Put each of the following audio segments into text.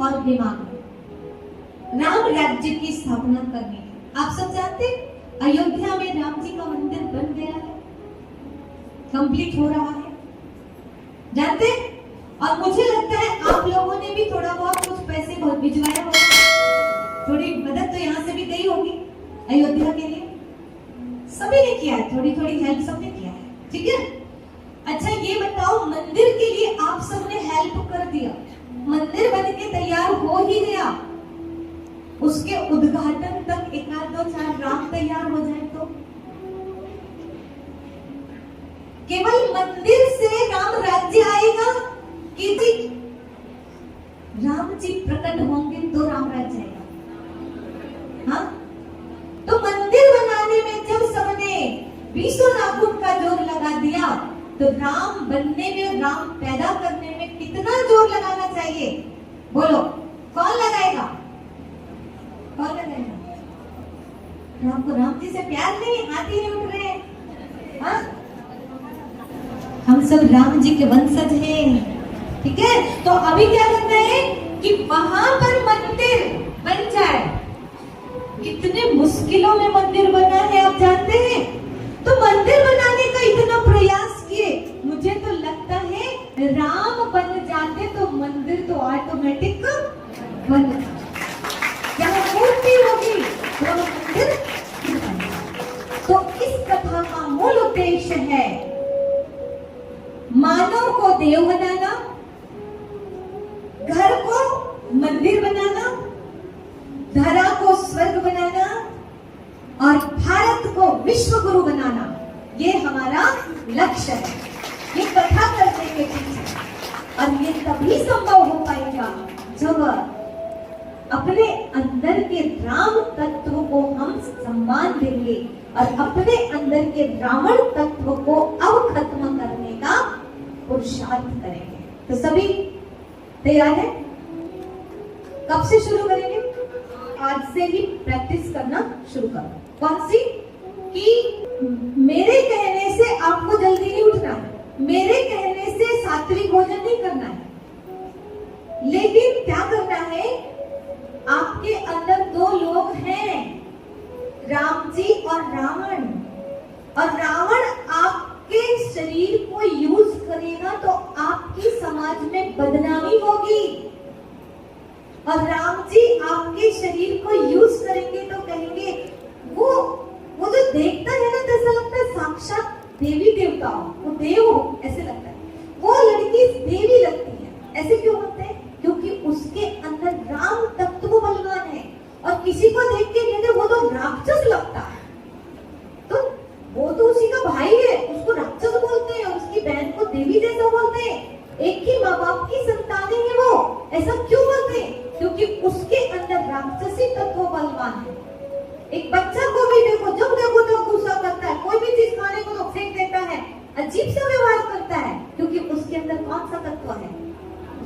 और दिमाग में राम राज्य की स्थापना करनी है। आप सब जानते हैं अयोध्या में राम जी का मंदिर बन गया है, कंप्लीट हो रहा है, जानते हैं? और मुझे लगता है आप लोगों ने भी थोड़ा बहुत कुछ पैसे बहुत भिजवाया होगा, थोड़ी मदद तो यहाँ से भी गई होगी अयोध्या के लिए, सभी ने किया है, थोड़ी थोड़ी हेल्प सबने किया है, ठीक है? अच्छा ये बताओ, मंदिर के लिए आप सबने हेल्प कर दिया, मंदिर बन के तैयार हो ही गया, उसके उद्घाटन तक एक आध दो चार राम तैयार हो जाए तो केवल मंदिर से राम राज्य आएगा कि राम जी प्रकट होंगे तो राम राज्य आएगा? हाँ, तो मंदिर बनाने में जब सबने 20 नाखून का जोर लगा दिया तो राम बनने में, राम पैदा करने में कितना जोर लगाना चाहिए? बोलो, कौन लगाएगा? कौन लगाएगा? राम को राम जी से प्यार नहीं, हाथ ही नहीं उठ रहे हैं। हाँ? हम सब राम जी के वंशज हैं, ठीक है? तो अभी क्या करना है कि वहां पर मंदिर बन जाए। कितने मुश्किलों में मंदिर बना है आप जानते हैं? तो मंदिर बनाने का इतना प्रयास किए, मुझे तो लगता है राम बन जाते तो मंदिर तो ऑटोमेटिक बन जाता। जहाँ मूर्ति होगी तो मंदिर। तो इस कथा का मूल उद्देश्य है मानव को देव बनाना, घर को मंदिर बनाना, धरा को स्वर्ग बनाना और भारत को विश्व गुरु बनाना। ये हमारा लक्ष्य है, ये कथा करने के पीछे। और ये तभी संभव हो पाएगा जब अपने अंदर के राम तत्व को हम सम्मान देंगे और अपने अंदर के रावण तत्व को अब खत्म करने का पुरुषार्थ करेंगे। तो सभी तैयार है? कब से शुरू करेंगे? आज से ही प्रैक्टिस करना शुरू करो। कौन सी? कि मेरे कहने से आपको जल्दी नहीं उठना है, मेरे कहने से सात्विक भोजन नहीं करना है, लेकिन क्या करना है? आपके अंदर दो लोग हैं, राम जी और रावण। और रावण आपके शरीर को यूज करेगा तो आपकी समाज में बदनामी होगी, और राम जी आपके शरीर को यूज करेंगे तो कहेंगे वो जो देखता है ना, तो ऐसा लगता है साक्षात देवी देवता हो, वो देव हो, ऐसे लगता है। वो लड़की देवी लगती है, ऐसे क्यों होते हैं? क्योंकि उसके अंदर राम तत्व बलवान है। और किसी को देख के कहते वो तो राक्षस लगता है, तो वो तो उसी का भाई है, उसको राक्षस बोलते हैं, और उसकी बहन को देवी जैसा बोलते हैं। एक ही माँ बाप की संतानें हैं वो, ऐसा क्यों बोलते हैं? क्योंकि उसके अंदर राक्षसी तत्व बलवान है। एक बच्चा को भी देखो, जब देखो तो गुस्सा करता है, कोई भी चीज खाने को तो फेंक देता है, अजीब सा व्यवहार करता है, क्योंकि उसके अंदर कौन सा तत्व है?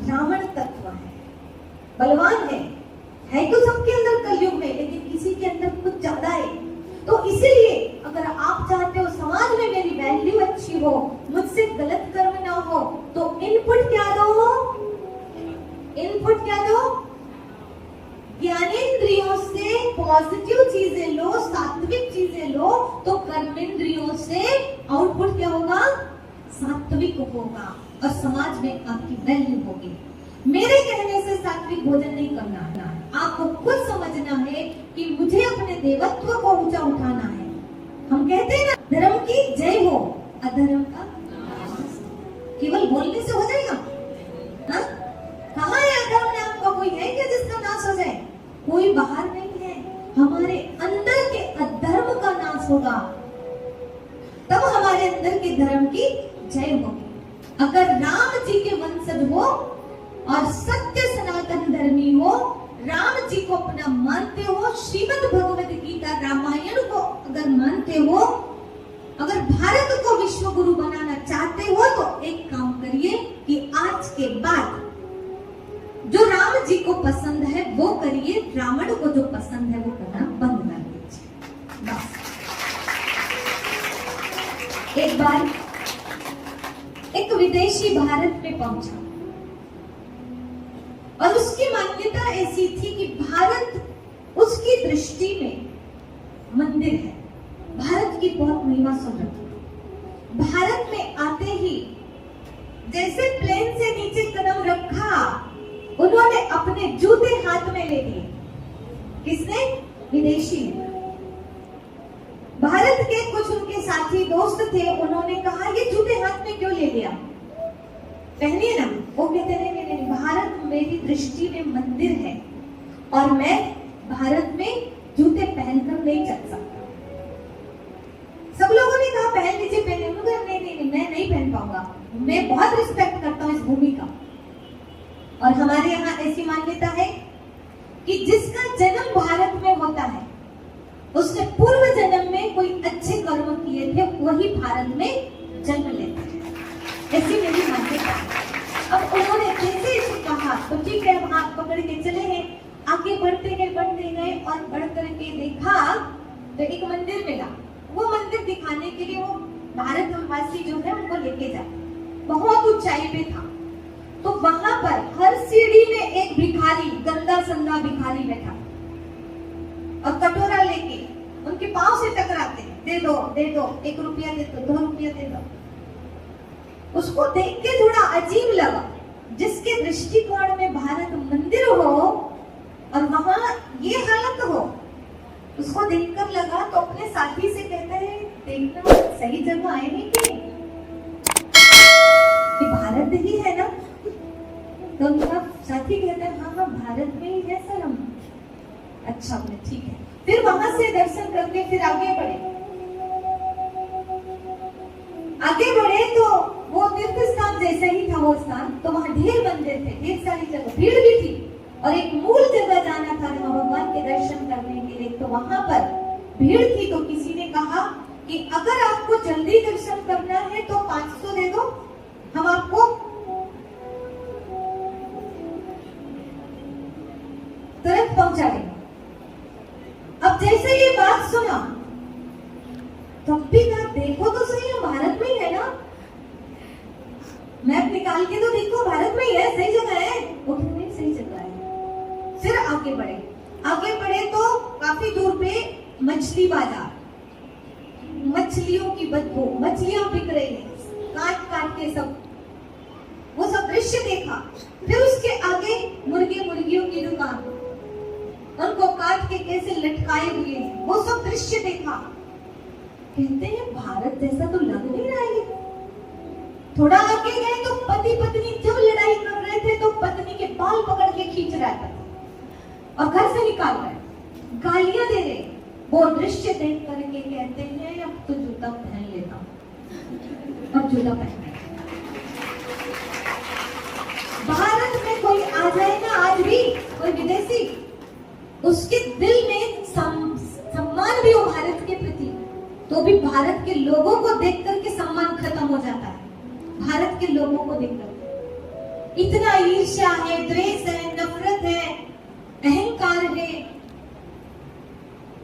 रावण तत्व है, बलवान है तो सबके अंदर कलयुग में, लेकिन किसी के अंदर कुछ ज्यादा है। तो इसीलिए अगर आप चाहते हो समाज में मेरी वैल्यू अच्छी हो, मुझसे गलत कर्म ना हो, तो इनपुट क्या दो? इनपुट क्या दो? ज्ञानेंद्रियों से पॉजिटिव चीजें लो, सात्विक चीजें लो, तो कर्मेंद्रियों से आउटपुट क्या होगा? सात्विक होगा, और समाज में आपकी वैल्यू होगी। मेरे कहने से सात्विक भोजन नहीं करना है, आपको खुद समझना है कि मुझे अपने देवत्व को ऊंचा उठाना है। हम कहते हैं ना, धर्म की जय हो, अधर्म का केवल बोलने से हो जाएगा? हाँ? कहाँ है अधर्म नाम का? कोई है क्या जिसका नाश हो जाए? कोई बाहर नहीं है, हमारे अंदर के अधर्म का नाश होगा, तब हमारे अंदर के धर्म की जय होगी। अगर राम जी के वंशज हो और सत्य सनातन धर्मी हो, राम जी को अपना मानते हो, श्रीमद् भगवद गीता रामायण को अगर मानते हो, अगर भारत को विश्व गुरु बनाना चाहते हो, तो एक काम करिए कि आज के बाद जो राम जी को पसंद है वो करिए, रावण को जो पसंद है वो करना बंद कर दीजिए। बस एक बार एक विदेशी भारत में पहुंचा और उसकी मान्यता ऐसी थी कि भारत उसकी दृष्टि में मंदिर है। भारत की बहुत महिमा सुन रखी। भारत में आते ही जैसे प्लेन से नीचे कदम रखा, उन्होंने अपने जूते हाथ में ले लिए। किसने? विदेशी। भारत के कुछ उनके साथी दोस्त थे, उन्होंने कहा ये जूते हाथ में क्यों ले लिया, पहनिए ना। वो कहते नहीं नहीं नहीं, भारत मेरी दृष्टि में मंदिर है और मैं भारत में जूते पहनकर नहीं चल सकता। सब लोगों ने कहा पहन लीजिए पहन लीजिए। नहीं नहीं नहीं, मैं नहीं पहन पाऊंगा। मैं बहुत रिस्पेक्ट करता हूँ इस भूमि का। और हमारे यहाँ ऐसी मान्यता है कि जिसका जन्म भारत में होता है उसने पूर्व जन्म में कोई अच्छे कर्म किए थे, वही भारत में जन्म लेते हैं। ऐसी मेरी मान्यता है। अब उन्होंने जैसे इसे कहा तो ठीक है, हम हाथ पकड़ के चले हैं, आगे बढ़ते गए और बढ़ करके देखा तो एक मंदिर मिला। वो मंदिर दिखाने के लिए वो भारतवासी जो है उनको लेके जा, बहुत ऊंचाई पे था। तो वहां पर हर सीढ़ी में एक भिखारी, गंदा संदा भिखारी बैठा और कटोरा लेके उनके पांव से टकराते, दे दो 1 रुपया दे दो, 2 रुपया दे दो। उसको देख के थोड़ा अजीब लगा। जिसके दृष्टिकोण में भारत मंदिर हो और वहां ये हालत हो, उसको देखकर लगा तो अपने साथी से कहते हैं देखना सही जगह आए नहीं कि भारत ही है ना। तो उनका साथी कहता है हाँ भारत में ही है सर हम। अच्छा बोले ठीक है। फिर वहां से दर्शन करके फिर आगे बढ़े तो वो तीर्थ स्थान जैसे ही था वो स्थान, तो वहां ढेर मंदिर थे, ढेर सारी जगह, भीड़ भी थी और एक मूल जगह जाना था जहाँ भगवान के दर्शन करने के लिए। तो वहां पर भीड़ थी तो किसी ने कहा कि अगर आपको जल्दी दर्शन करना है तो 500 दे दो, हम आपको तुरंत पहुंचा देंगे। अब जैसे ये बात सुना तब भी कहा देखो तो सही, हम भारत में ही है ना, मैप निकाल के तो देखो भारत में ही है, सही जगह है। वो नहीं सही जगह है। फिर आगे बढ़े तो काफी दूर पे मछली बाजार, मछलियों की बदबू, मछलियां बिक रही है, काट के सब, वो सब दृश्य देखा। फिर उसके आगे मुर्गियों की दुकान, उनको काट के कैसे लटकाए हुए, वो सब दृश्य देखा। कहते हैं भारत जैसा तो लग नहीं रहा है। थोड़ा आगे गए तो पति पत्नी जब लड़ाई कर रहे थे तो पत्नी के बाल पकड़ के खींच रहा था और घर से निकाल रहा है, गालियां दे रहे। वो दृश्य देख करके कहते हैं अब तो जूता पहन लेता हूं, अब जूता पहन। भारत में कोई आ जाए ना आज भी, कोई विदेशी, उसके दिल में सम्मान भी हो भारत के प्रति, तो भी भारत के लोगों को देख करके सम्मान खत्म हो जाता है। भारत के लोगों को देखकर इतना ईर्ष्या है, द्वेष है, नफरत है, अहंकार है,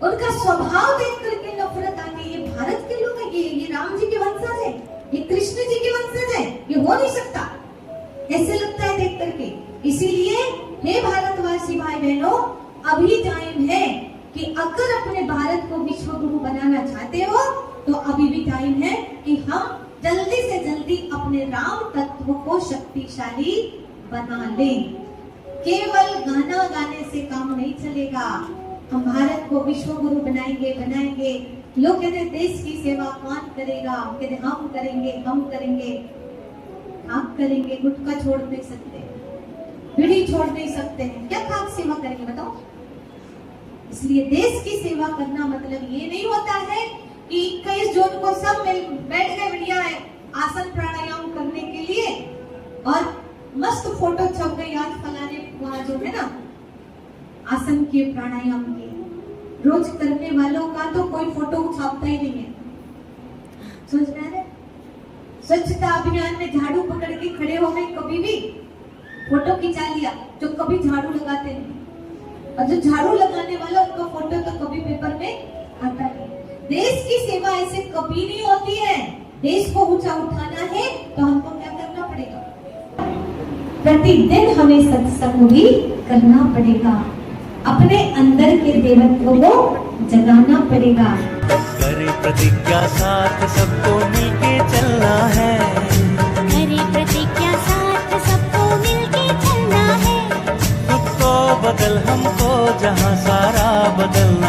उनका स्वभाव देख करके नफरत आ गई। ये भारत के लोग हैं, ये राम जी के वंशज है, ये कृष्ण जी के वंशज है, ये हो नहीं सकता, ऐसे लगता है देख करके। इसीलिए हे भारतवासी भाई बहनों, अभी टाइम है कि अगर अपने भारत को विश्व गुरु बनाना चाहते हो तो अभी भी टाइम है कि हम जल्दी से जल्दी अपने राम तत्व को शक्तिशाली बना लें। केवल गाना गाने से काम नहीं चलेगा। हम भारत को विश्व गुरु बनाएंगे। लोग कहते हैं देश की सेवा कौन करेगा, कहते हम करेंगे। आप करेंगे, गुटखा छोड़ नहीं सकते, बीड़ी छोड़ नहीं सकते हैं, क्या खाक सेवा करेंगे बताओ। इसलिए देश की सेवा करना मतलब ये नहीं होता है कि 21 जून को सब बैठ गए बढ़िया है आसन प्राणायाम करने के लिए और मस्त फोटो छप गई आज फलाने वहां जो है ना आसन के प्राणायाम के। रोज करने वालों का तो कोई फोटो छापता ही नहीं है। सोच रहे हैं स्वच्छता अभियान में झाड़ू पकड़ के खड़े हो गए, कभी भी फोटो खिंचा लिया, जो कभी झाड़ू लगाते नहीं, और जो झाड़ू लगाने वाला उनका फोटो तो कभी पेपर में आता नहीं। देश की सेवा ऐसे कभी नहीं होती है। देश को ऊंचा उठाना है तो हमको क्या करना पड़ेगा, प्रतिदिन हमें सत्संग भी करना पड़ेगा, अपने अंदर के देवत्व को जगाना पड़ेगा। करे प्रतिज्ञा साथ सबको मिलके चलना है, करे प्रतिज्ञा साथ सबको मिलके चलना है। खुद को बदल हमको जहाँ सारा बदलना